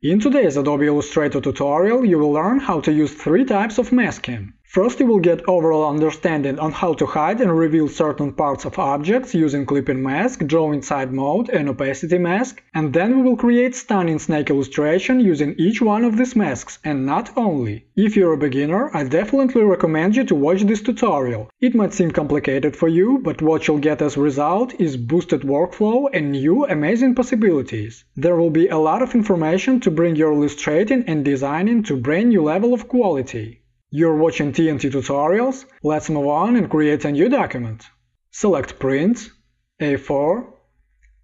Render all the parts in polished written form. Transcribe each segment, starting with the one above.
In today's Adobe Illustrator tutorial, you will learn how to use three types of masking. First, you will get overall understanding on how to hide and reveal certain parts of objects using clipping mask, draw inside mode, and opacity mask, and then we will create stunning snake illustration using each one of these masks, and not only. If you're a beginner, I definitely recommend you to watch this tutorial. It might seem complicated for you, but what you'll get as a result is boosted workflow and new amazing possibilities. There will be a lot of information to bring your illustrating and designing to a brand new level of quality. You're watching TNT tutorials, let's move on and create a new document. Select Print, A4,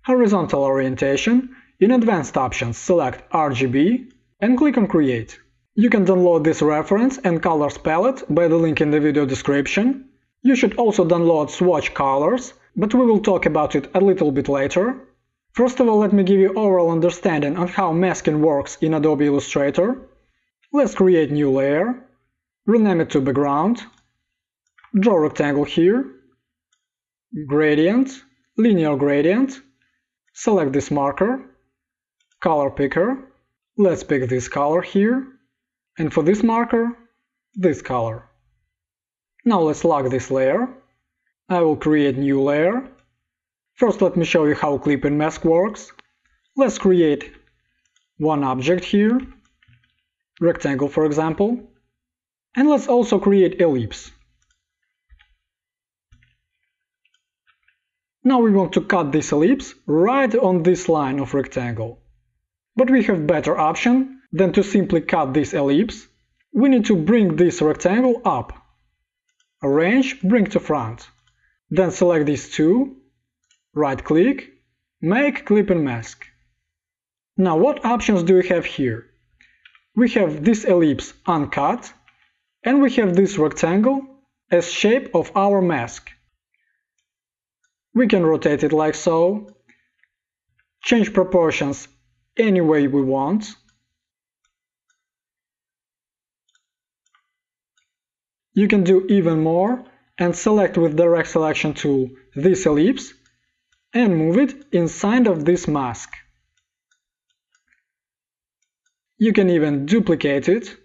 Horizontal Orientation, in Advanced Options select RGB and click on Create. You can download this reference and colors palette by the link in the video description. You should also download swatch colors, but we will talk about it a little bit later. First of all, let me give you overall understanding on how masking works in Adobe Illustrator. Let's create new layer. Rename it to background, draw a rectangle here, gradient, linear gradient, select this marker, color picker, let's pick this color here, and for this marker, this color. Now let's lock this layer. I will create new layer. First let me show you how clipping mask works. Let's create one object here, rectangle for example. And let's also create ellipse. Now we want to cut this ellipse right on this line of rectangle. But we have better option than to simply cut this ellipse. We need to bring this rectangle up. Arrange, bring to front. Then select these two, right click, make clipping mask. Now what options do we have here? We have this ellipse uncut, and we have this rectangle as shape of our mask. We can rotate it like so, change proportions any way we want. You can do even more and select with direct selection tool this ellipse and move it inside of this mask. You can even duplicate it.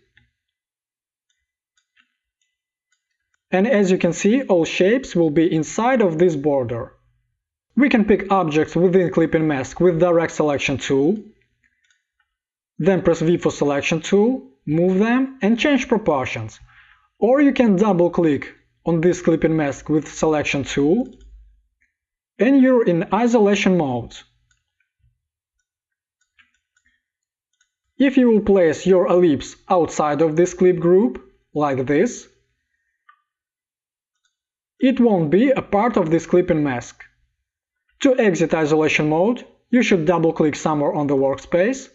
And as you can see, all shapes will be inside of this border. We can pick objects within clipping mask with direct selection tool, then press V for selection tool, move them and change proportions. Or you can double click on this clipping mask with selection tool and you're in isolation mode. If you will place your ellipse outside of this clip group, like this, it won't be a part of this clipping mask. To exit isolation mode, you should double-click somewhere on the workspace.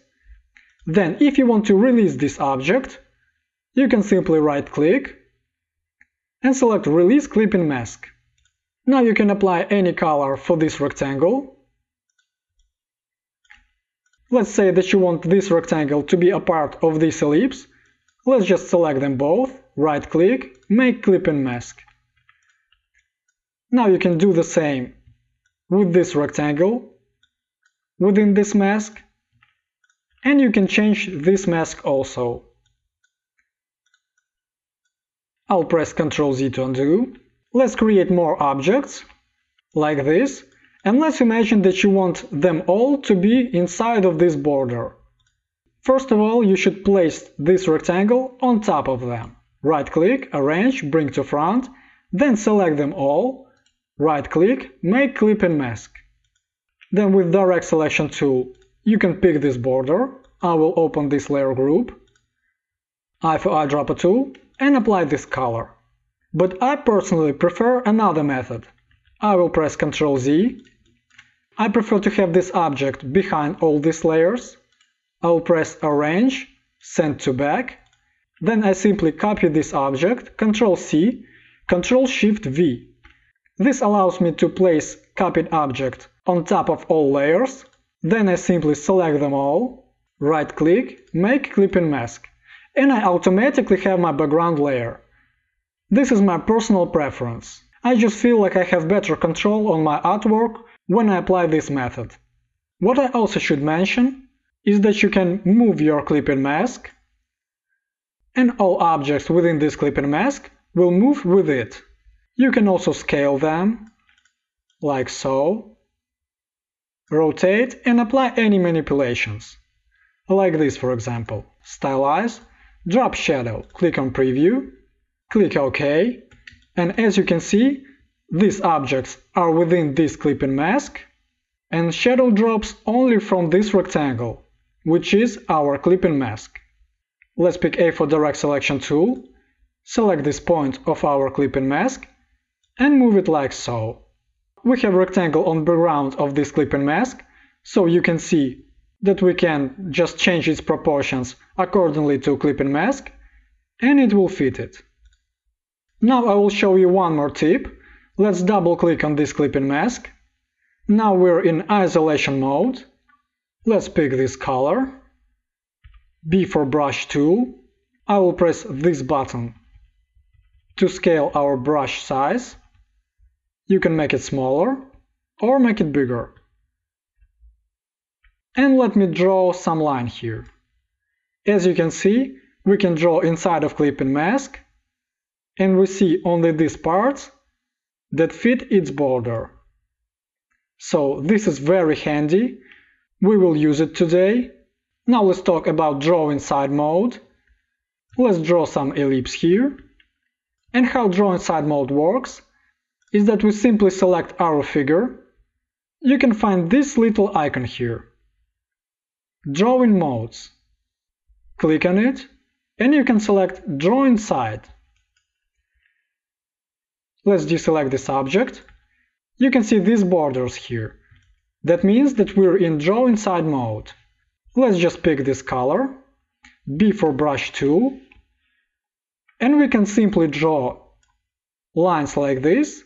Then, if you want to release this object, you can simply right-click and select Release Clipping Mask. Now you can apply any color for this rectangle. Let's say that you want this rectangle to be a part of this ellipse. Let's just select them both, right-click, make Clipping Mask. Now you can do the same with this rectangle within this mask, and you can change this mask also. I'll press Ctrl Z to undo. Let's create more objects like this, and let's imagine that you want them all to be inside of this border. First of all, you should place this rectangle on top of them. Right click, arrange, bring to front, then select them all. Right-click, make clipping mask. Then with direct selection tool, you can pick this border. I will open this layer group, I for eyedropper tool, and apply this color. But I personally prefer another method. I will press Ctrl Z. I prefer to have this object behind all these layers. I will press Arrange, Send to Back. Then I simply copy this object, Ctrl C, Ctrl Shift V. This allows me to place copied object on top of all layers, then I simply select them all, right-click, make clipping mask, and I automatically have my background layer. This is my personal preference. I just feel like I have better control on my artwork when I apply this method. What I also should mention, is that you can move your clipping mask, and all objects within this clipping mask will move with it. You can also scale them, like so, rotate and apply any manipulations, like this for example. Stylize, drop shadow, click on preview, click OK, and as you can see, these objects are within this clipping mask, and shadow drops only from this rectangle, which is our clipping mask. Let's pick A for direct selection tool, select this point of our clipping mask, and move it like so. We have a rectangle on the background of this clipping mask, so you can see that we can just change its proportions accordingly to clipping mask, and it will fit it. Now I will show you one more tip. Let's double click on this clipping mask. Now we're in isolation mode. Let's pick this color. B for brush tool. I will press this button to scale our brush size. You can make it smaller or make it bigger. And let me draw some line here. As you can see, we can draw inside of clipping mask, and we see only these parts that fit its border. So this is very handy. We will use it today. Now let's talk about draw inside mode. Let's draw some ellipse here. And how draw inside mode works is that we simply select our figure. You can find this little icon here. Drawing modes. Click on it, and you can select Draw Inside. Let's deselect this object. You can see these borders here. That means that we're in Draw Inside mode. Let's just pick this color, B for brush tool, and we can simply draw lines like this,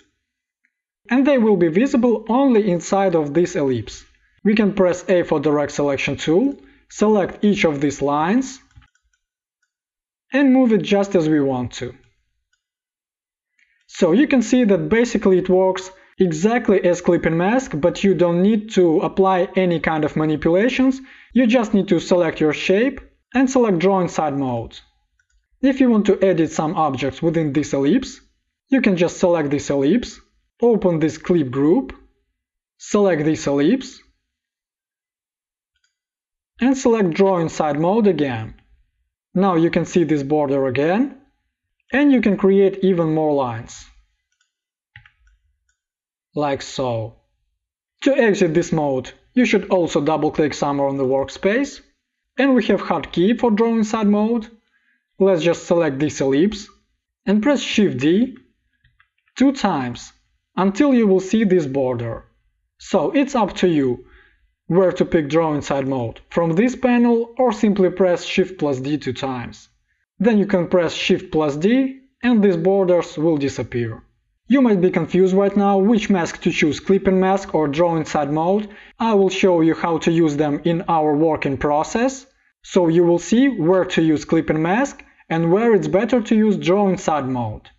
and they will be visible only inside of this ellipse. We can press A for direct selection tool, select each of these lines, and move it just as we want to. So you can see that basically it works exactly as clipping mask, but you don't need to apply any kind of manipulations. You just need to select your shape and select Draw Inside mode. If you want to edit some objects within this ellipse, you can just select this ellipse, open this clip group, select this ellipse, and select Draw Inside mode again. Now you can see this border again, and you can create even more lines. Like so. To exit this mode, you should also double-click somewhere on the workspace, and we have hotkey for Draw Inside mode. Let's just select this ellipse, and press Shift-D 2 times, until you will see this border. So it's up to you where to pick Draw Inside mode, from this panel or simply press Shift+D 2 times. Then you can press Shift+D and these borders will disappear. You might be confused right now which mask to choose, clipping mask or Draw Inside mode. I will show you how to use them in our working process, so you will see where to use clipping mask and where it's better to use Draw Inside mode.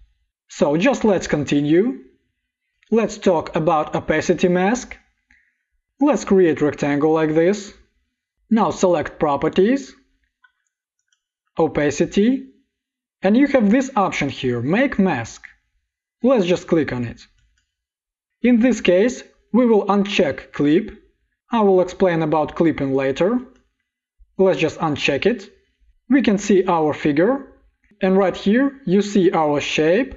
So just let's continue. Let's talk about opacity mask. Let's create a rectangle like this. Now select Properties, Opacity, and you have this option here, Make Mask. Let's just click on it. In this case, we will uncheck Clip. I will explain about clipping later. Let's just uncheck it. We can see our figure, and right here you see our shape,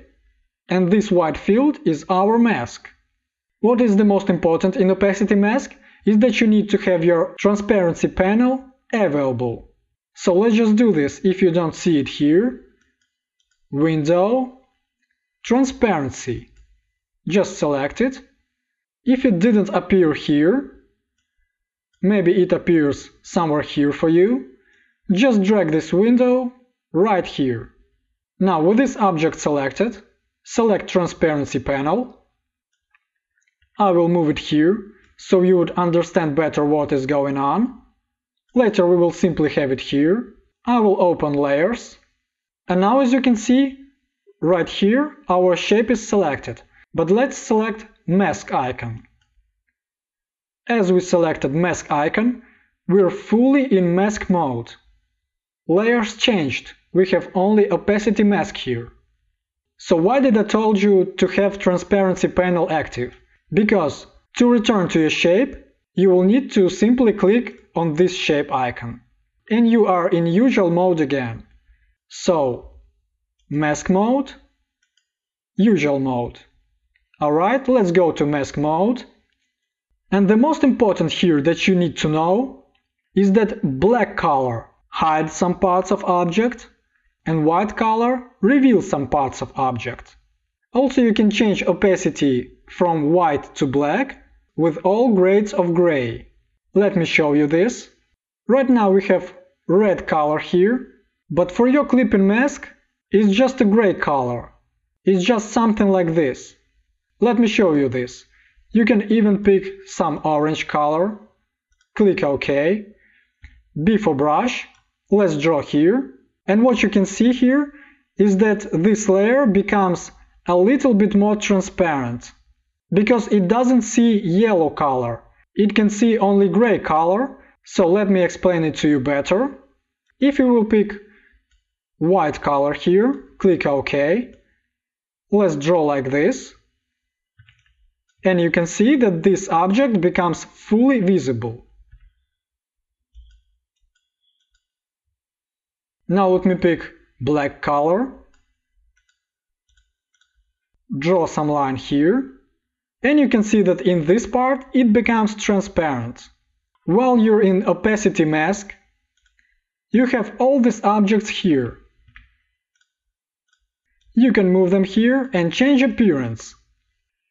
and this white field is our mask. What is the most important in opacity mask is that you need to have your transparency panel available. So let's just do this. If you don't see it here, Window, Transparency. Just select it. If it didn't appear here, maybe it appears somewhere here for you, just drag this window right here. Now with this object selected, select Transparency panel. I will move it here, so you would understand better what is going on. Later we will simply have it here. I will open Layers. And now as you can see, right here our shape is selected. But let's select Mask icon. As we selected Mask icon, We're fully in mask mode. Layers changed, we have only opacity mask here. So why did I told you to have transparency panel active? Because to return to your shape, you will need to simply click on this shape icon. And you are in usual mode again. So, mask mode, usual mode. Alright, let's go to mask mode. And the most important here that you need to know is that black color hides some parts of object and white color reveals some parts of object. Also, you can change opacity from white to black with all grades of gray. Let me show you this. Right now we have red color here, but for your clipping mask it's just a gray color. It's just something like this. Let me show you this. You can even pick some orange color. Click OK. B for brush. Let's draw here. And what you can see here is that this layer becomes a little bit more transparent. Because it doesn't see yellow color. It can see only gray color. So let me explain it to you better. If you will pick white color here, click OK. Let's draw like this. And you can see that this object becomes fully visible. Now let me pick black color. Draw some line here. And you can see that in this part it becomes transparent. While you're in opacity mask, you have all these objects here. You can move them here and change appearance.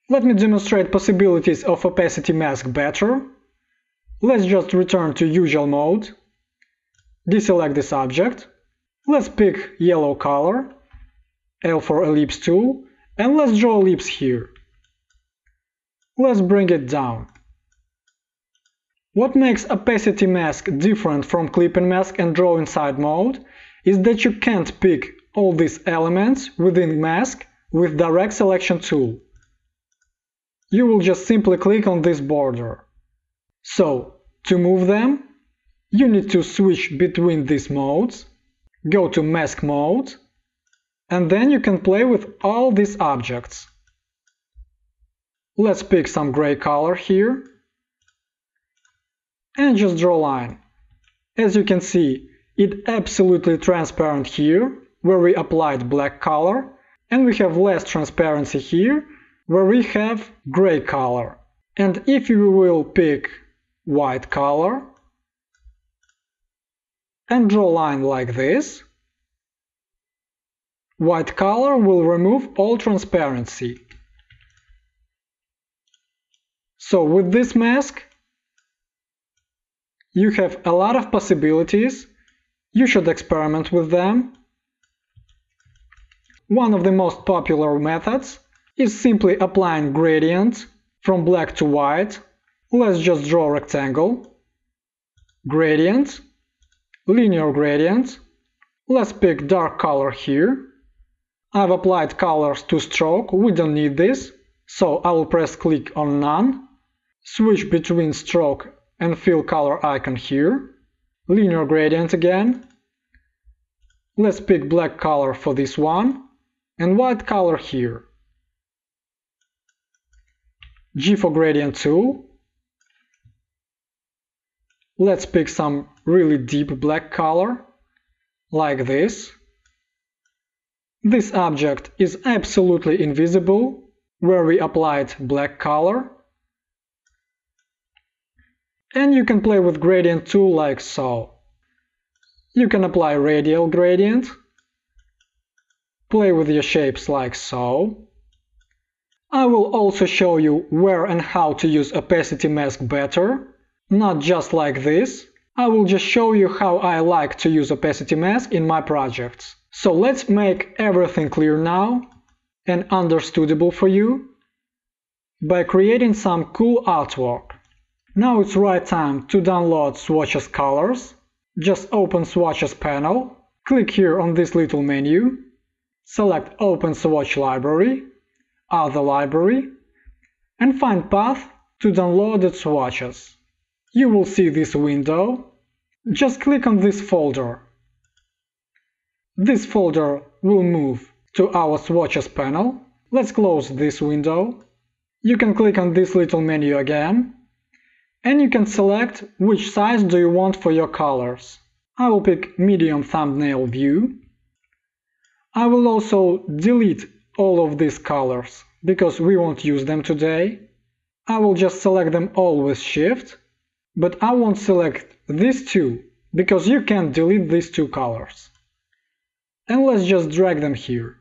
Let me demonstrate possibilities of opacity mask better. Let's just return to usual mode. Deselect this object. Let's pick yellow color. L for ellipse tool. And let's draw ellipse here. Let's bring it down. What makes opacity mask different from clipping mask and draw inside mode is that you can't pick all these elements within mask with direct selection tool. You will just simply click on this border. So, to move them, you need to switch between these modes, go to mask mode, and then you can play with all these objects. Let's pick some gray color here, and just draw a line. As you can see, it's absolutely transparent here, where we applied black color, and we have less transparency here, where we have gray color. And if you will pick white color and draw a line like this, white color will remove all transparency. So with this mask, you have a lot of possibilities. You should experiment with them. One of the most popular methods is simply applying gradient from black to white. Let's just draw a rectangle. Gradient, linear gradient. Let's pick dark color here. I've applied colors to stroke, we don't need this, so I will press click on none. Switch between stroke and fill color icon here. Linear gradient again. Let's pick black color for this one and white color here. G for gradient tool. Let's pick some really deep black color, like this. This object is absolutely invisible, where we applied black color. And you can play with gradient tool like so. You can apply radial gradient, play with your shapes like so. I will also show you where and how to use opacity mask better, not just like this. I will just show you how I like to use opacity mask in my projects. So let's make everything clear now and understandable for you by creating some cool artwork. Now it's right time to download swatches colors. Just open swatches panel, click here on this little menu, select open swatch library, other library, and find path to downloaded swatches. you will see this window. Just click on this folder. This folder will move to our swatches panel. Let's close this window. You can click on this little menu again, and you can select which size do you want for your colors. I will pick medium thumbnail view. I will also delete all of these colors because we won't use them today. I will just select them all with Shift, but I won't select these two because you can't delete these two colors. And let's just drag them here.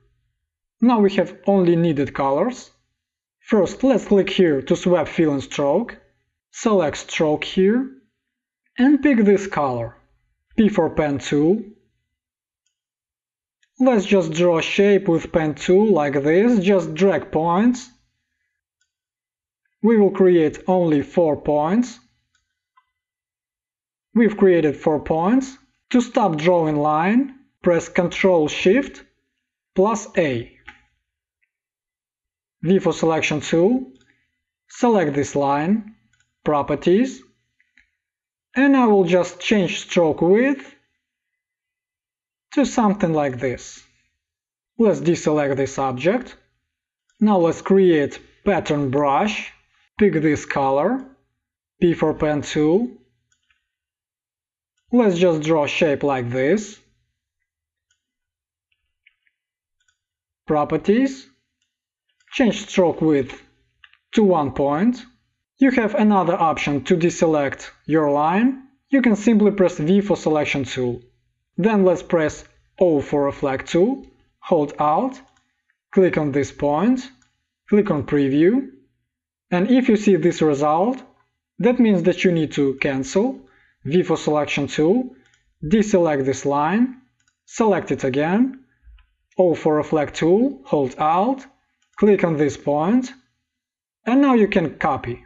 Now we have only needed colors. First, let's click here to swap fill and stroke. Select stroke here and pick this color. P for pen tool. Let's just draw a shape with pen tool like this, just drag points. We will create only 4 points. We've created 4 points. To stop drawing line, press Ctrl Shift plus A. V for selection tool. Select this line, properties, and I will just change stroke width to something like this. Let's deselect this object. Now let's create pattern brush. Pick this color, P for pen tool. Let's just draw a shape like this. Properties. Change stroke width to 1 point. You have another option to deselect your line. You can simply press V for selection tool. Then let's press O for reflect tool, hold Alt, click on this point, click on preview, and if you see this result, that means that you need to cancel, V for selection tool, deselect this line, select it again, O for reflect tool, hold Alt, click on this point, and now you can copy.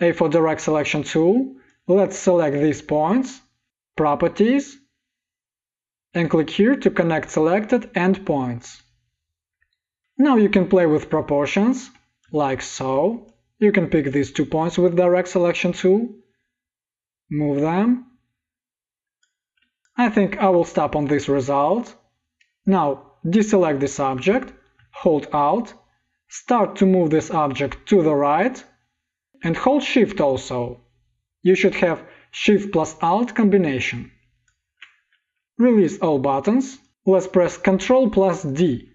A for direct selection tool, let's select these points, properties, and click here to connect selected endpoints. Now you can play with proportions, like so. You can pick these 2 points with direct selection tool, move them. I think I will stop on this result. Now deselect this object, hold Alt, start to move this object to the right, and hold Shift also. You should have Shift plus Alt combination. Release all buttons. Let's press Ctrl plus D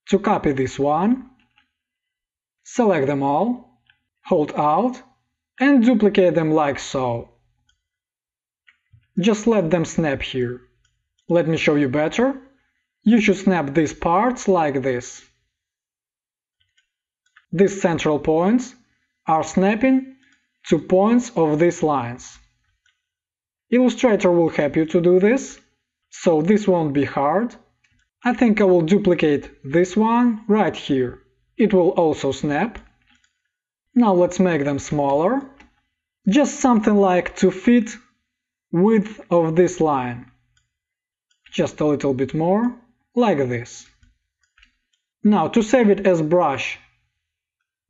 to copy this one. Select them all, hold Alt, and duplicate them like so. Just let them snap here. Let me show you better. You should snap these parts like this. These central points are snapping to points of these lines. Illustrator will help you to do this, so this won't be hard. I think I will duplicate this one right here. It will also snap. Now let's make them smaller. Just something like to fit width of this line. Just a little bit more, like this. Now to save it as brush,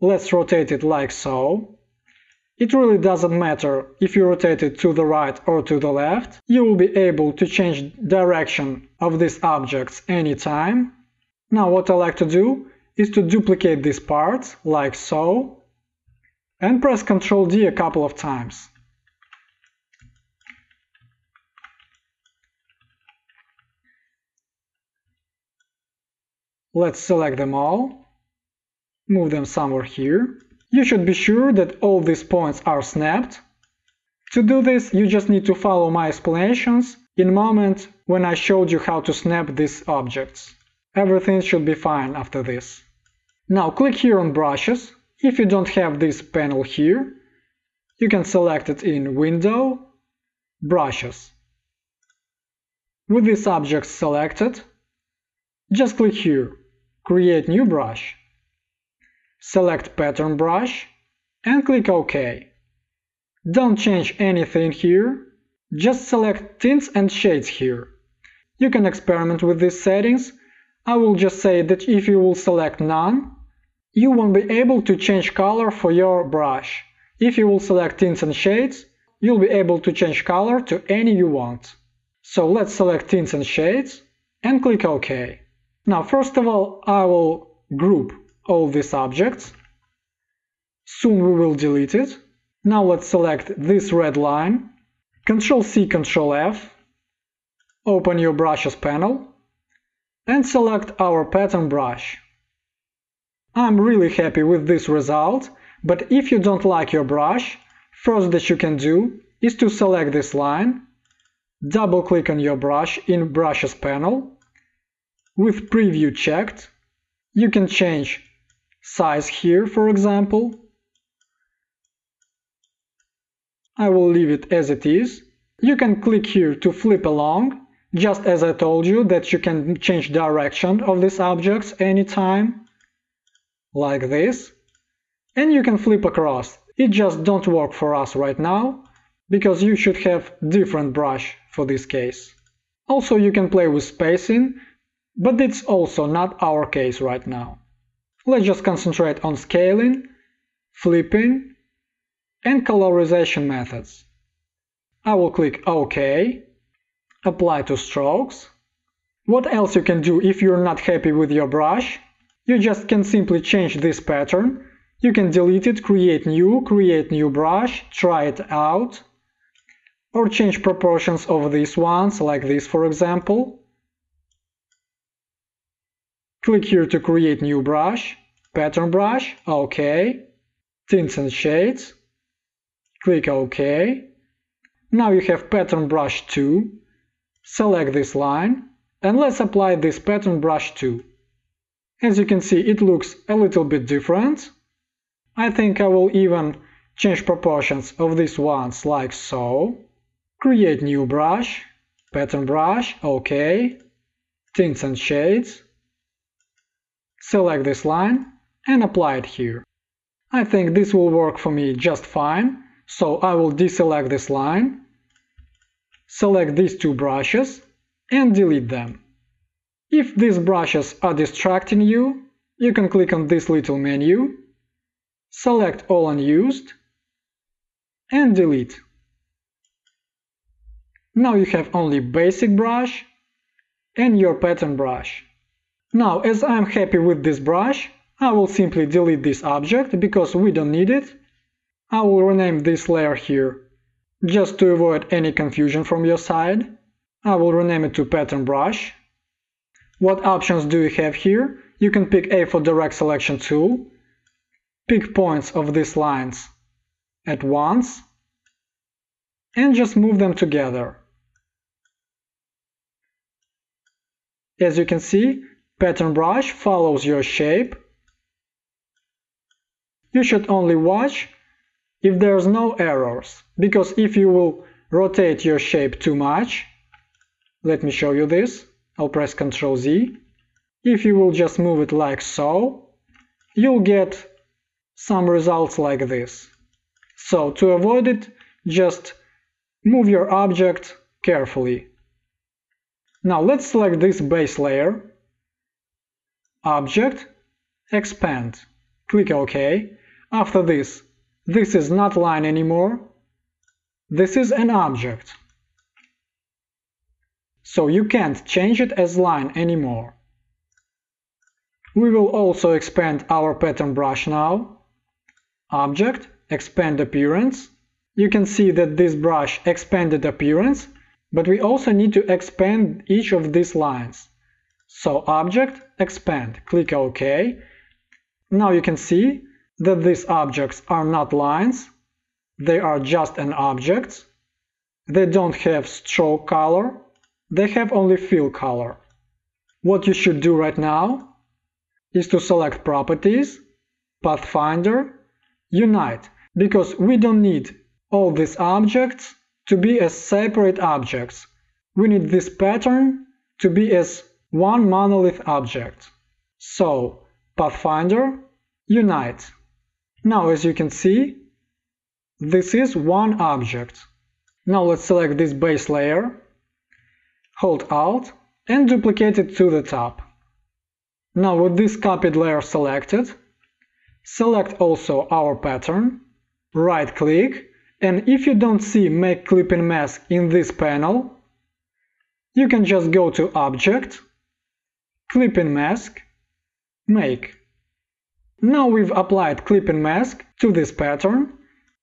let's rotate it like so. It really doesn't matter if you rotate it to the right or to the left. You will be able to change direction of these objects anytime. Now what I like to do is to duplicate these parts like so and press Ctrl D a couple of times. Let's select them all, move them somewhere here. You should be sure that all these points are snapped. To do this, you just need to follow my explanations in a moment when I showed you how to snap these objects. Everything should be fine after this. Now click here on brushes. If you don't have this panel here, you can select it in Window, Brushes. With this object selected, just click here, Create New Brush. Select Pattern Brush and click OK. Don't change anything here, just select Tints and Shades here. You can experiment with these settings. I will just say that if you will select None, you won't be able to change color for your brush. If you will select tints and shades, you'll be able to change color to any you want. So let's select tints and shades and click OK. Now first of all, I will group all these objects. Soon we will delete it. Now let's select this red line. Ctrl+C, Ctrl+F. Open your brushes panel and select our pattern brush. I'm really happy with this result, but if you don't like your brush, first that you can do is to select this line, double click on your brush in brushes panel. With preview checked, you can change size here, for example. I will leave it as it is. You can click here to flip along, just as I told you that you can change direction of these objects anytime, like this. And you can flip across. It just don't work for us right now, because you should have different brush for this case. Also you can play with spacing, but it's also not our case right now. Let's just concentrate on scaling, flipping, and colorization methods. I will click OK, apply to strokes. What else you can do if you're not happy with your brush? You just can simply change this pattern. You can delete it, create new brush, try it out, or change proportions of these ones, like this for example. Click here to create new brush, pattern brush, OK, tints and shades, click OK. Now you have pattern brush 2, select this line, and let's apply this pattern brush 2. As you can see, it looks a little bit different. I think I will even change proportions of these ones like so. Create new brush, pattern brush, OK, tints and shades. Select this line and apply it here. I think this will work for me just fine, so I will deselect this line, select these two brushes and delete them. If these brushes are distracting you, you can click on this little menu, select all unused and delete. Now you have only basic brush and your pattern brush. Now, as I am happy with this brush, I will simply delete this object because we don't need it. I will rename this layer here, just to avoid any confusion from your side. I will rename it to pattern brush. What options do you have here? You can pick A for direct selection tool, pick points of these lines at once, and just move them together. As you can see, pattern brush follows your shape. You should only watch if there's no errors, because if you will rotate your shape too much, let me show you this, I'll press Ctrl+Z. If you will just move it like so, you'll get some results like this. So to avoid it, just move your object carefully. Now let's select this base layer, Object, Expand, click OK. After this is not line anymore, this is an object. So you can't change it as line anymore. We will also expand our pattern brush now. Object, Expand Appearance. You can see that this brush expanded appearance, but we also need to expand each of these lines. So Object, Expand, click OK. Now you can see that these objects are not lines, they are just an object. They don't have stroke color, they have only fill color. What you should do right now is to select Properties, Pathfinder, Unite, because we don't need all these objects to be as separate objects. We need this pattern to be as one monolith object. So, Pathfinder, Unite. Now, as you can see, this is one object. Now let's select this base layer, hold Alt, and duplicate it to the top. Now with this copied layer selected, select also our pattern, right click, and if you don't see Make Clipping Mask in this panel, you can just go to Object, Clipping Mask, Make. Now we've applied Clipping Mask to this pattern,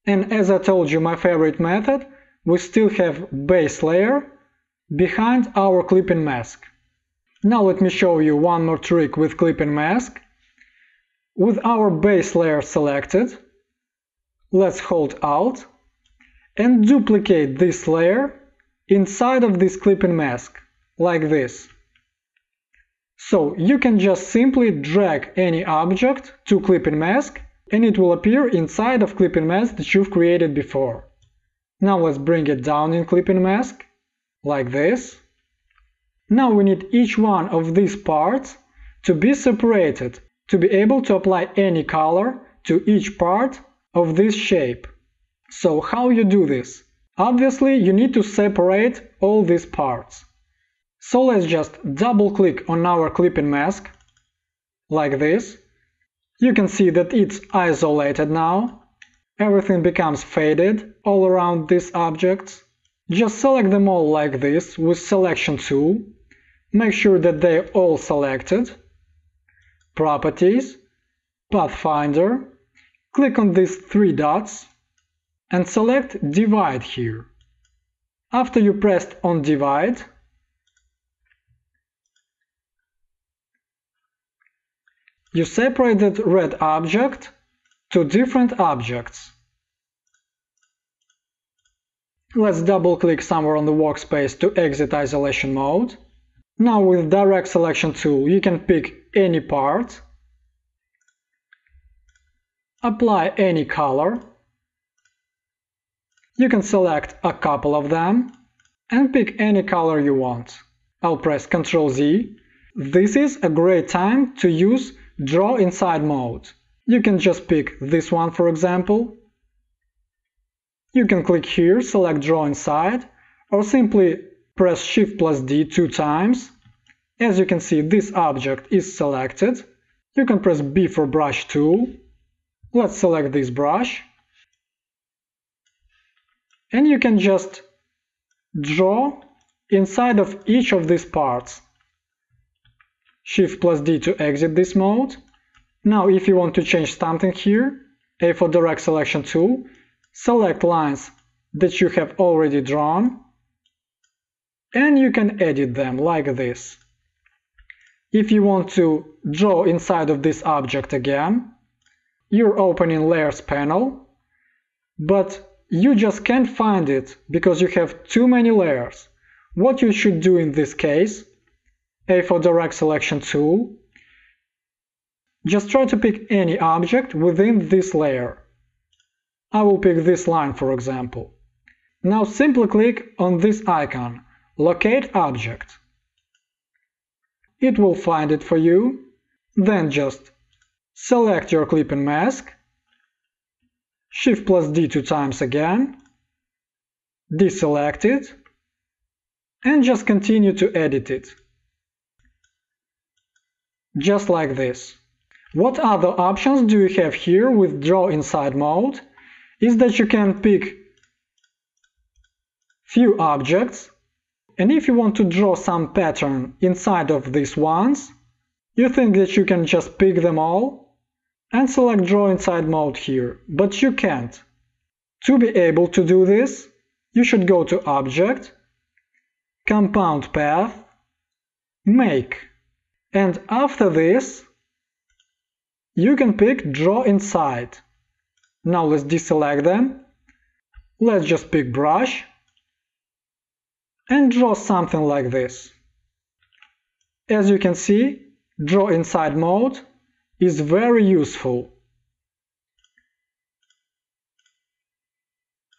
and as I told you, my favorite method, we still have base layer behind our Clipping Mask. Now let me show you one more trick with Clipping Mask. With our base layer selected, let's hold Alt and duplicate this layer inside of this Clipping Mask, like this. So you can just simply drag any object to Clipping Mask and it will appear inside of Clipping Mask that you've created before. Now let's bring it down in Clipping Mask, like this. Now we need each one of these parts to be separated to be able to apply any color to each part of this shape. So how you do this? Obviously you need to separate all these parts. So let's just double click on our Clipping Mask, like this. You can see that it's isolated now. Everything becomes faded all around these objects. Just select them all like this with Selection tool. Make sure that they're all selected. Properties, Pathfinder, click on these three dots and select Divide here. After you pressed on Divide, you separated red object to different objects. Let's double click somewhere on the workspace to exit isolation mode. Now with Direct Selection tool you can pick any part, apply any color. You can select a couple of them and pick any color you want. I'll press Ctrl Z. This is a great time to use Draw Inside mode. You can just pick this one, for example. You can click here, select Draw Inside, or simply press Shift+D 2 times. As you can see, this object is selected. You can press B for Brush tool. Let's select this brush. And you can just draw inside of each of these parts. Shift+D to exit this mode. Now if you want to change something here, A for Direct Selection tool, select lines that you have already drawn, and you can edit them like this. If you want to draw inside of this object again, you're opening Layers panel, but you just can't find it because you have too many layers. What you should do in this case, A for Direct Selection tool, just try to pick any object within this layer. I will pick this line, for example. Now simply click on this icon, Locate Object. It will find it for you. Then just select your Clipping Mask, Shift+D 2 times again, deselect it, and just continue to edit it. Just like this. What other options do you have here with Draw Inside mode is that you can pick few objects, and if you want to draw some pattern inside of these ones, you think that you can just pick them all and select Draw Inside mode here, but you can't. To be able to do this, you should go to Object, Compound Path, Make, and after this, you can pick Draw Inside. Now let's deselect them. Let's just pick Brush and draw something like this. As you can see, Draw Inside mode is very useful.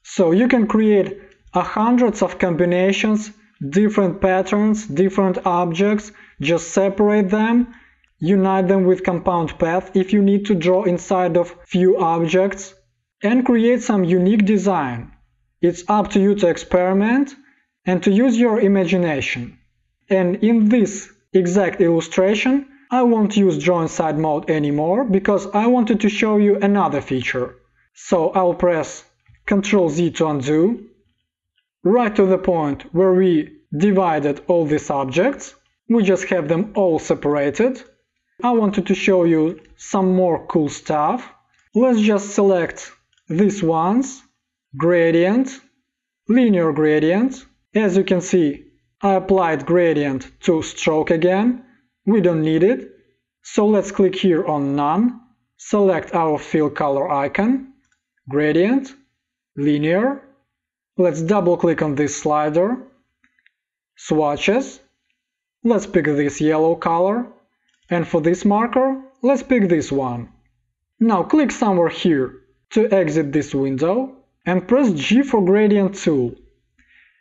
So you can create hundreds of combinations, different patterns, different objects, just separate them, unite them with compound path if you need to draw inside of few objects, and create some unique design. It's up to you to experiment and to use your imagination. And in this exact illustration, I won't use Draw Inside mode anymore because I wanted to show you another feature. So I'll press Ctrl Z to undo, right to the point where we divided all these objects. We just have them all separated. I wanted to show you some more cool stuff. Let's just select these ones, gradient, linear gradient. As you can see, I applied gradient to stroke again. We don't need it. So let's click here on None, select our fill color icon, gradient, linear. Let's double click on this slider, swatches. Let's pick this yellow color, and for this marker, let's pick this one. Now click somewhere here to exit this window and press G for gradient tool.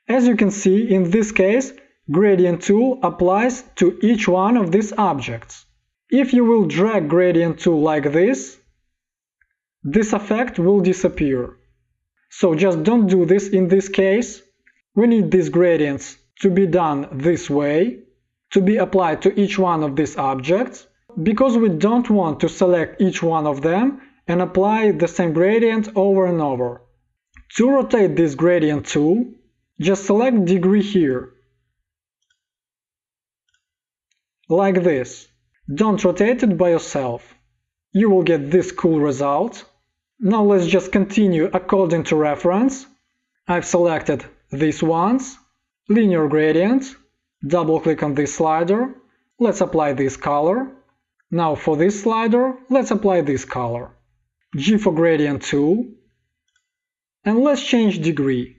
As you can see, in this case, gradient tool applies to each one of these objects. If you will drag gradient tool like this effect will disappear. So just don't do this in this case. We need these gradients to be done this way, to be applied to each one of these objects, because we don't want to select each one of them and apply the same gradient over and over. To rotate this gradient tool, just select degree here, like this. Don't rotate it by yourself. You will get this cool result. Now let's just continue according to reference. I've selected these ones, linear gradient, double click on this slider, let's apply this color. Now for this slider, let's apply this color. G for gradient tool, and let's change degree.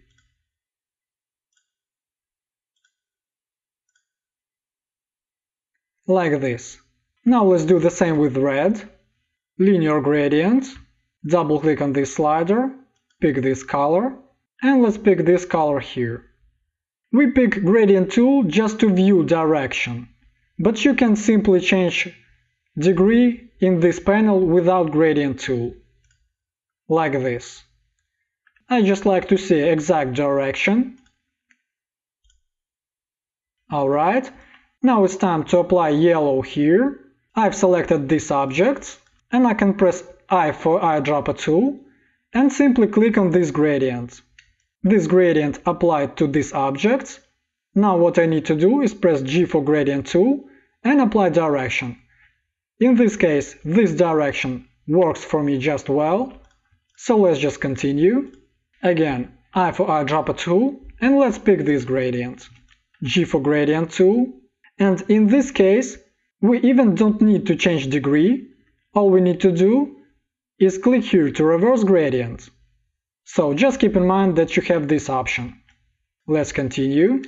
Like this. Now let's do the same with red. Linear gradient, double click on this slider, pick this color, and let's pick this color here. We pick gradient tool just to view direction, but you can simply change degree in this panel without gradient tool. Like this. I just like to see exact direction. Alright. Now it's time to apply yellow here. I've selected this object, and I can press I for eyedropper tool and simply click on this gradient. This gradient applied to this object. Now what I need to do is press G for gradient tool and apply direction. In this case, this direction works for me just well, so let's just continue. Again, I for eyedropper tool, and let's pick this gradient. G for gradient tool. And in this case, we even don't need to change degree. All we need to do is click here to reverse gradient. So just keep in mind that you have this option. Let's continue.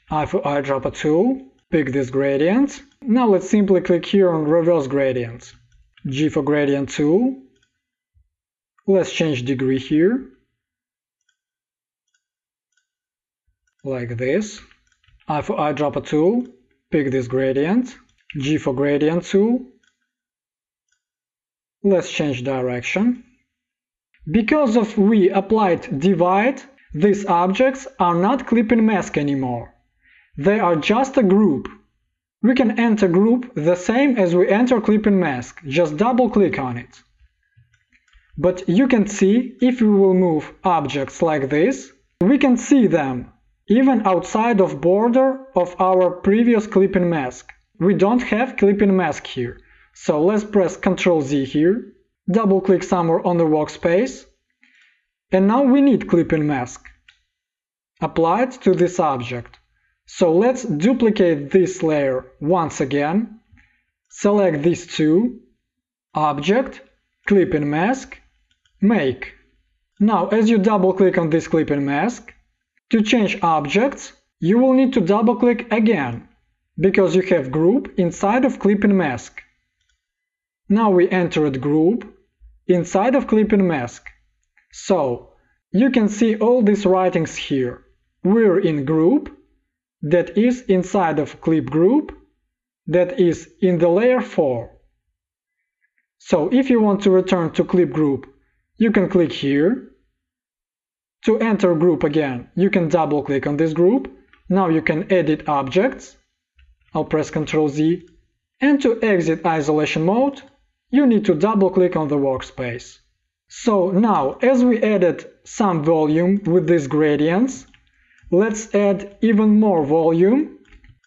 I for eyedropper tool, pick this gradient. Now let's simply click here on reverse gradient. G for gradient tool. Let's change degree here. Like this. I for eyedropper tool. Pick this gradient, G for gradient tool. Let's change direction. Because of we applied divide, these objects are not clipping mask anymore. They are just a group. We can enter group the same as we enter clipping mask, just double click on it. But you can see, if we will move objects like this, we can see them even outside of border of our previous clipping mask. We don't have clipping mask here. So let's press Ctrl Z here, double click somewhere on the workspace, and now we need clipping mask applied to this object. So let's duplicate this layer once again, select these two, object, clipping mask, make. Now as you double click on this clipping mask, to change objects, you will need to double click again, because you have group inside of clipping mask. Now we entered group inside of clipping mask. So you can see all these writings here. We're in group, that is inside of clip group, that is in the layer 4. So if you want to return to clip group, you can click here. To enter group again, you can double click on this group. Now you can edit objects. I'll press Ctrl Z. And to exit isolation mode, you need to double click on the workspace. So now, as we added some volume with these gradients, let's add even more volume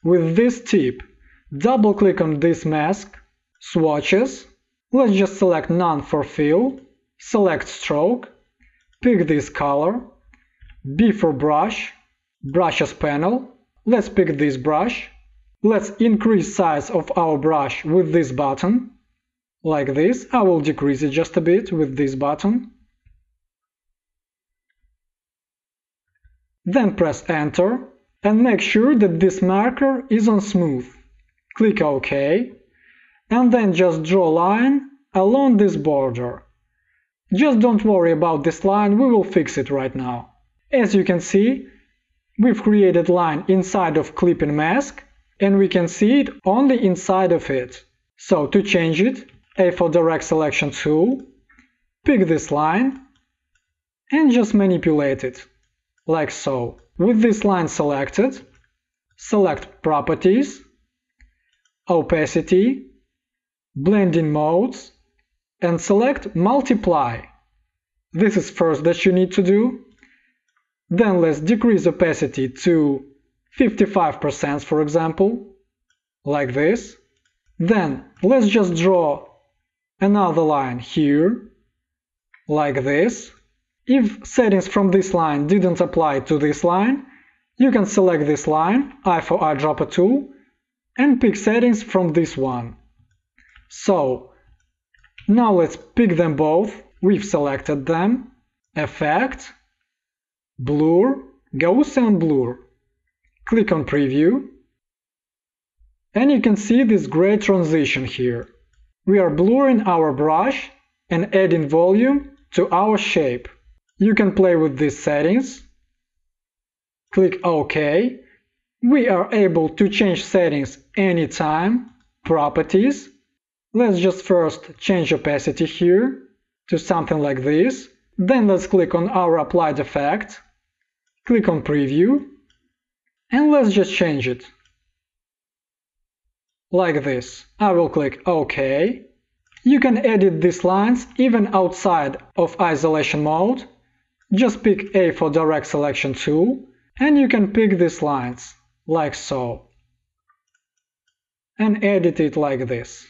with this tip. Double-click on this mask, swatches, let's just select None for Fill, select Stroke, pick this color, B for Brush, Brushes panel, let's pick this brush, let's increase size of our brush with this button, like this. I will decrease it just a bit with this button. Then press Enter and make sure that this marker is on Smooth. Click OK, and then just draw a line along this border. Just don't worry about this line, we will fix it right now. As you can see, we've created line inside of Clipping Mask, and we can see it only inside of it. So to change it, A for Direct Selection tool, pick this line, and just manipulate it, like so. With this line selected, select Properties, Opacity, Blending Modes, and select Multiply. This is first that you need to do. Then let's decrease opacity to 55%, for example, like this. Then let's just draw another line here, like this. If settings from this line didn't apply to this line, you can select this line, I for Eyedropper tool, and pick settings from this one. So now let's pick them both. We've selected them. Effect, Blur, Gaussian Blur. Click on Preview, and you can see this great transition here. We are blurring our brush and adding volume to our shape. You can play with these settings. Click OK. We are able to change settings anytime. Properties. Let's just first change opacity here to something like this. Then let's click on our applied effect. Click on Preview. And let's just change it. Like this. I will click OK. You can edit these lines even outside of isolation mode. Just pick A for Direct Selection tool, and you can pick these lines, like so. And edit it like this.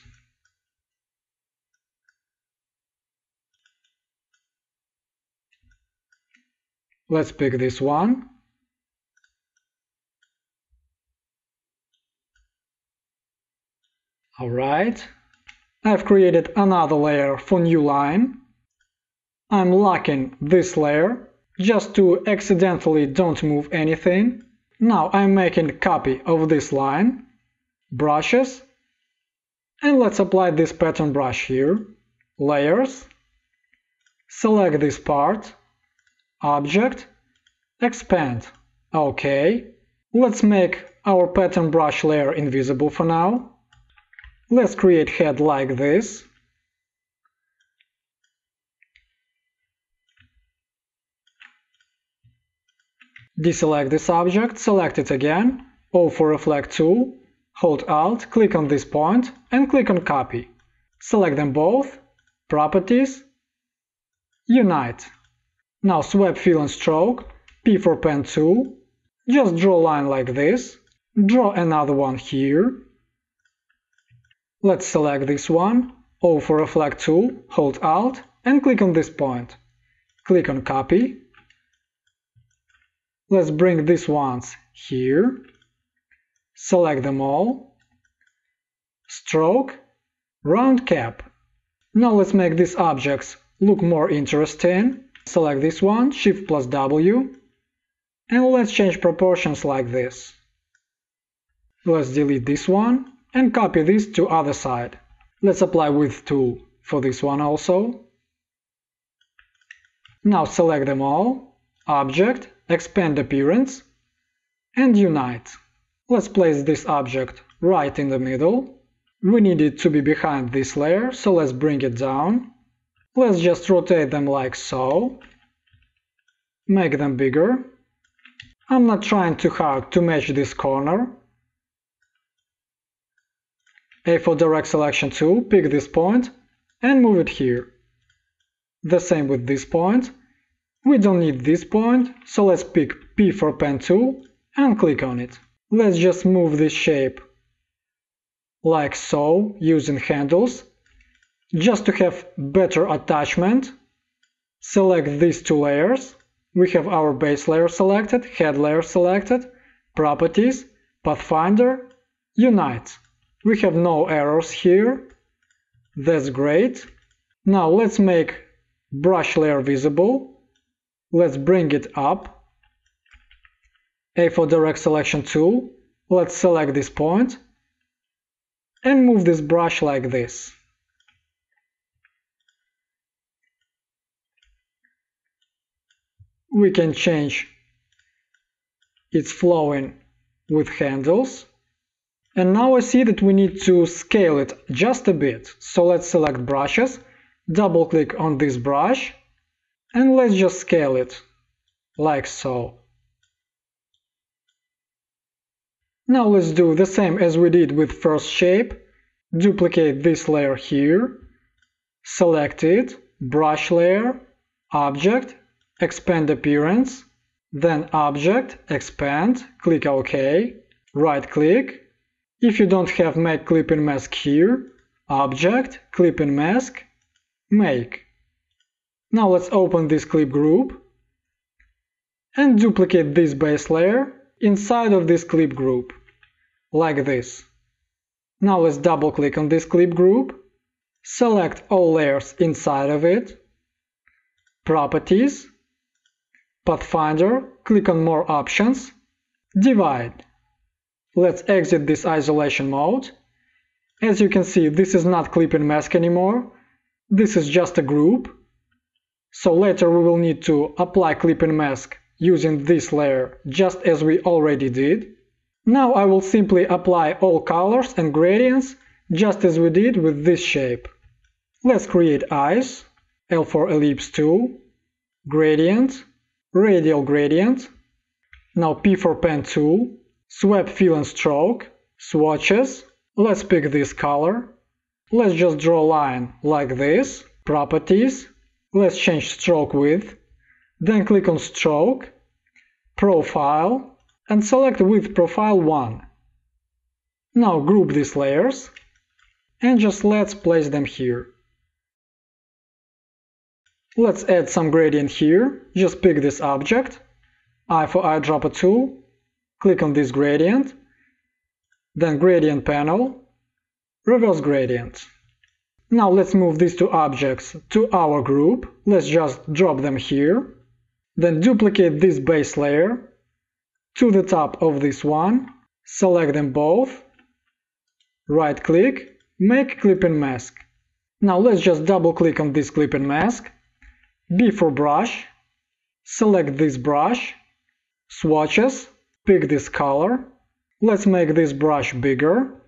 Let's pick this one. Alright. I've created another layer for new line. I'm locking this layer just to accidentally don't move anything. Now I'm making a copy of this line. Brushes. And let's apply this pattern brush here. Layers. Select this part. Object. Expand. OK. Let's make our pattern brush layer invisible for now. Let's create head like this. Deselect this object, select it again, O for Reflect tool, hold Alt, click on this point, and click on Copy. Select them both, Properties, Unite. Now Swap Fill and Stroke, P for Pen tool, just draw a line like this, draw another one here. Let's select this one, O for Reflect tool, hold Alt, and click on this point. Click on Copy. Let's bring these ones here. Select them all. Stroke, Round Cap. Now let's make these objects look more interesting. Select this one, Shift plus W, and let's change proportions like this. Let's delete this one and copy this to other side. Let's apply Width tool for this one also. Now select them all, Object, Expand Appearance, and Unite. Let's place this object right in the middle. We need it to be behind this layer, so let's bring it down. Let's just rotate them like so. Make them bigger. I'm not trying too hard to match this corner. A for Direct Selection tool, pick this point and move it here. The same with this point. We don't need this point, so let's pick P for pen tool and click on it. Let's just move this shape like so, using handles. Just to have better attachment, select these two layers. We have our base layer selected, head layer selected, properties, pathfinder, unite. We have no errors here. That's great. Now let's make brush layer visible. Let's bring it up. A for direct selection tool. Let's select this point and move this brush like this. We can change its flowing with handles. And now I see that we need to scale it just a bit. So let's select brushes, double click on this brush, and let's just scale it like so. Now let's do the same as we did with first shape. Duplicate this layer here, select it, brush layer, object, expand appearance, then object, expand, click OK, right click. If you don't have make clip and mask here, object, clip and mask, make. Now let's open this clip group and duplicate this base layer inside of this clip group, like this. Now let's double click on this clip group, select all layers inside of it, properties, pathfinder, click on more options, divide. Let's exit this isolation mode. As you can see, this is not clip and mask anymore. This is just a group. So later we will need to apply clip and mask using this layer, just as we already did. Now I will simply apply all colors and gradients, just as we did with this shape. Let's create eyes, L for ellipse tool, gradient, radial gradient. Now P for pen tool, swap fill and stroke, swatches. Let's pick this color. Let's just draw a line like this, properties. Let's change stroke width, then click on stroke, profile, and select width profile 1. Now group these layers and just let's place them here. Let's add some gradient here. Just pick this object, I for eyedropper tool, click on this gradient, then gradient panel, reverse gradient. Now let's move these two objects to our group. Let's just drop them here, then duplicate this base layer to the top of this one, select them both, right click, make clip and mask. Now let's just double click on this clip and mask, B for brush, select this brush, swatches, pick this color, let's make this brush bigger,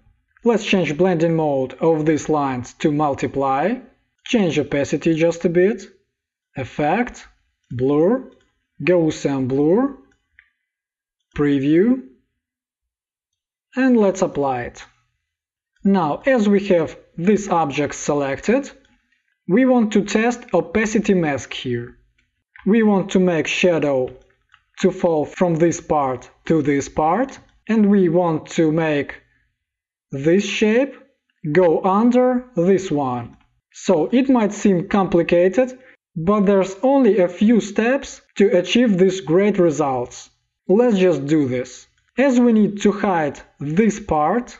let's change blending mode of these lines to multiply, change opacity just a bit, effect, blur, Gaussian blur, preview, and let's apply it. Now, as we have this object selected, we want to test opacity mask here. We want to make shadow to fall from this part to this part, and we want to make this shape go under this one. So it might seem complicated, but there's only a few steps to achieve these great results. Let's just do this. As we need to hide this part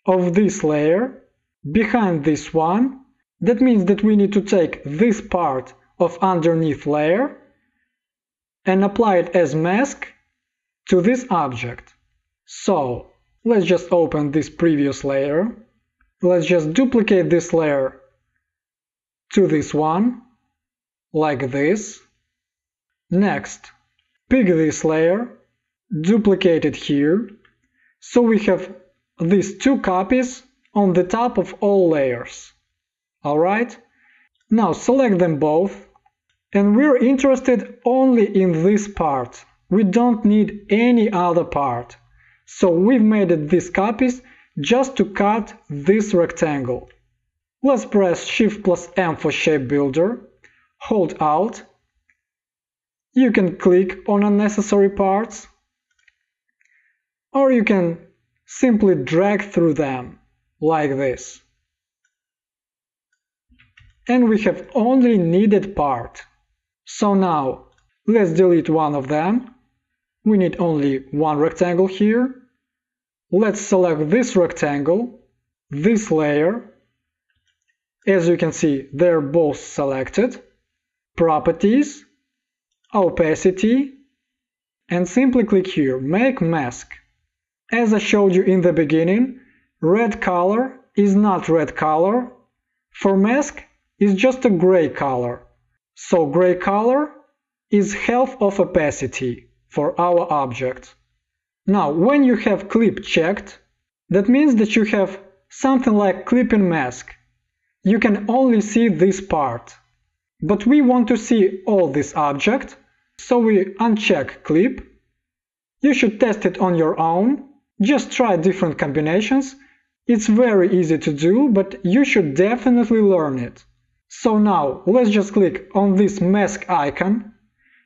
of this layer behind this one, that means that we need to take this part of underneath layer and apply it as mask to this object. So let's just open this previous layer. Let's just duplicate this layer to this one, like this. Next, pick this layer, duplicate it here, so we have these two copies on the top of all layers. Alright? Now select them both, and we're interested only in this part. We don't need any other part. So we've made it these copies just to cut this rectangle. Let's press Shift plus M for Shape Builder, hold Alt. You can click on unnecessary parts, or you can simply drag through them, like this. And we have only needed part. So now, let's delete one of them. We need only one rectangle here. Let's select this rectangle, this layer. As you can see, they're both selected. Properties, opacity, and simply click here, make mask. As I showed you in the beginning, red color is not red color. For mask, it's just a gray color. So gray color is half of opacity for our object. Now, when you have clip checked, that means that you have something like clipping mask. You can only see this part. But we want to see all this object, so we uncheck clip. You should test it on your own. Just try different combinations. It's very easy to do, but you should definitely learn it. So now let's just click on this mask icon,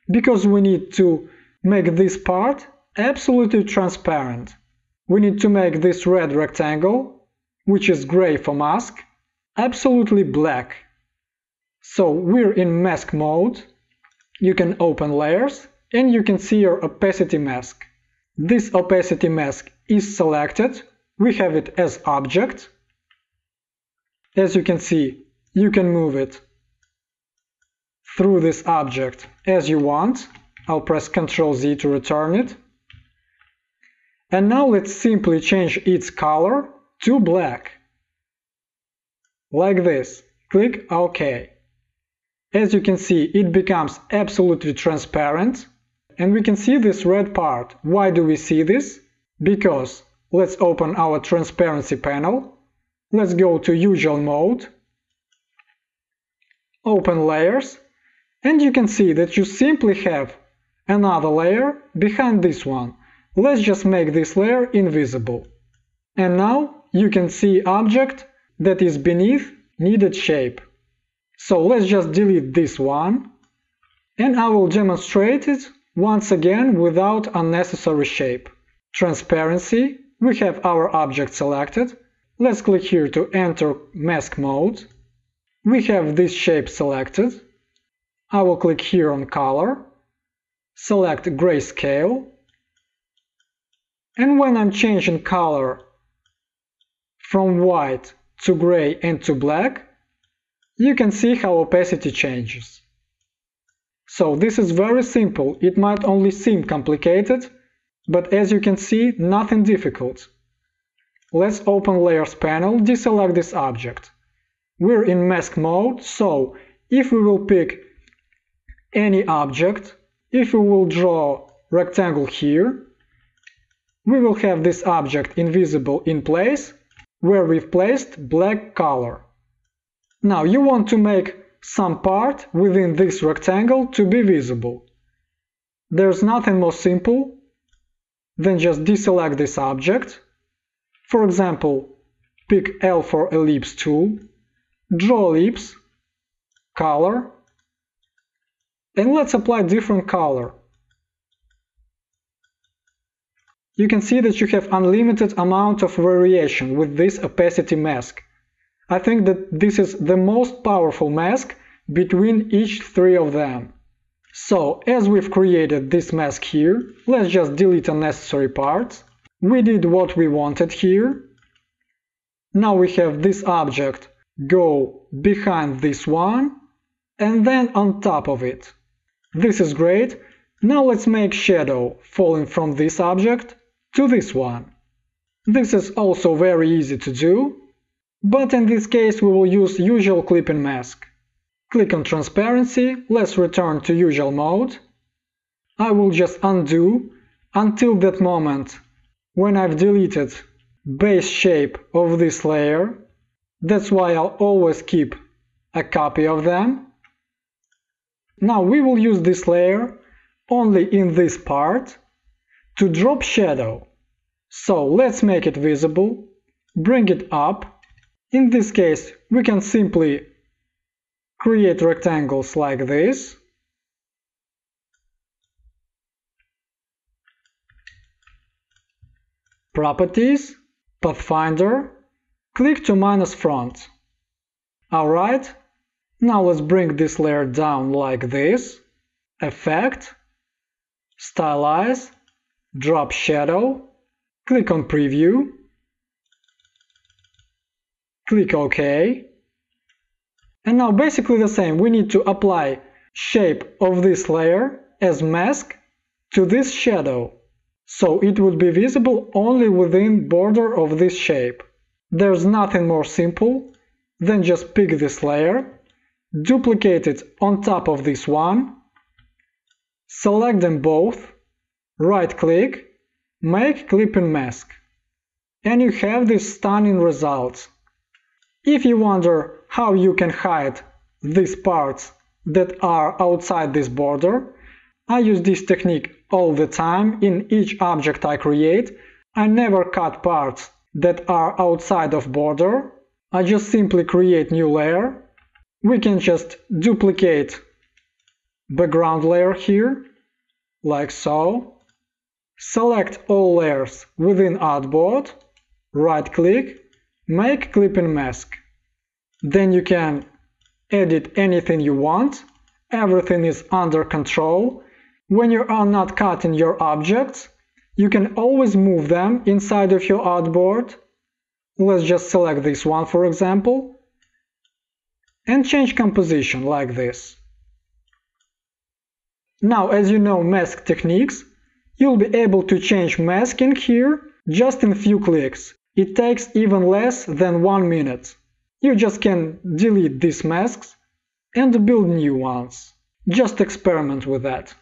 because we need to make this part absolutely transparent. We need to make this red rectangle, which is gray for mask, absolutely black. So we're in mask mode. You can open layers and you can see your opacity mask. This opacity mask is selected. We have it as object. As you can see, you can move it through this object as you want. I'll press Ctrl Z to return it. And now let's simply change its color to black. Like this. Click OK. As you can see, it becomes absolutely transparent. And we can see this red part. Why do we see this? Because let's open our transparency panel. Let's go to usual mode. Open layers. And you can see that you simply have another layer behind this one. Let's just make this layer invisible. And now you can see object that is beneath needed shape. So let's just delete this one. And I will demonstrate it once again without unnecessary shape. Transparency. We have our object selected. Let's click here to enter mask mode. We have this shape selected. I will click here on color. Select grayscale. And when I'm changing color from white to gray and to black, you can see how opacity changes. So this is very simple. It might only seem complicated, but as you can see, nothing difficult. Let's open Layers panel, deselect this object. We're in mask mode, so if we will pick any object, if we will draw rectangle here, we will have this object invisible in place where we've placed black color. Now you want to make some part within this rectangle to be visible. There's nothing more simple than just deselect this object. For example, pick L for ellipse tool, draw ellipse, color, and let's apply different color. You can see that you have unlimited amount of variation with this opacity mask. I think that this is the most powerful mask between each three of them. So, as we've created this mask here, let's just delete unnecessary parts. We did what we wanted here. Now we have this object go behind this one and then on top of it. This is great. Now let's make shadow falling from this object to this one. This is also very easy to do, but in this case we will use usual clipping mask. Click on transparency, let's return to usual mode. I will just undo until that moment when I've deleted base shape of this layer. That's why I'll always keep a copy of them. Now we will use this layer only in this part to drop shadow. So let's make it visible, bring it up. In this case we can simply create rectangles like this, Properties, Pathfinder, click to minus front. Alright, now let's bring this layer down like this, Effect, Stylize, Drop Shadow, click on Preview, click OK. And now basically the same, we need to apply shape of this layer as mask to this shadow, so it would be visible only within border of this shape. There's nothing more simple than just pick this layer, duplicate it on top of this one, select them both, right click, make clipping mask, and you have this stunning result. If you wonder how you can hide these parts that are outside this border, I use this technique all the time in each object I create. I never cut parts that are outside of border. I just simply create new layer. We can just duplicate background layer here, like so. Select all layers within Artboard, right click, make clipping mask. Then you can edit anything you want. Everything is under control. When you are not cutting your objects, you can always move them inside of your artboard. Let's just select this one, for example, and change composition like this. Now, as you know mask techniques, you'll be able to change masking here just in few clicks. It takes even less than 1 minute. You just can delete these masks and build new ones. Just experiment with that.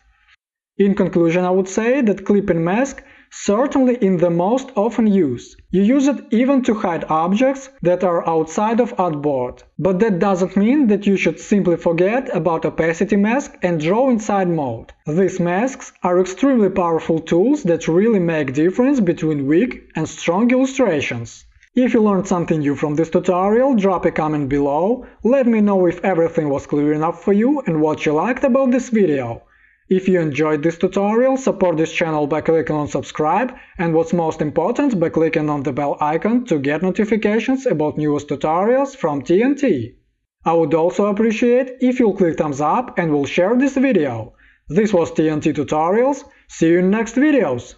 In conclusion, I would say that clipping mask certainly in the most often use. You use it even to hide objects that are outside of Artboard. But that doesn't mean that you should simply forget about opacity mask and draw inside mode. These masks are extremely powerful tools that really make difference between weak and strong illustrations. If you learned something new from this tutorial, drop a comment below, let me know if everything was clear enough for you and what you liked about this video. If you enjoyed this tutorial, support this channel by clicking on subscribe, and what's most important, by clicking on the bell icon to get notifications about newest tutorials from TNT. I would also appreciate if you'll click thumbs up and will share this video. This was TNT Tutorials, see you in next videos!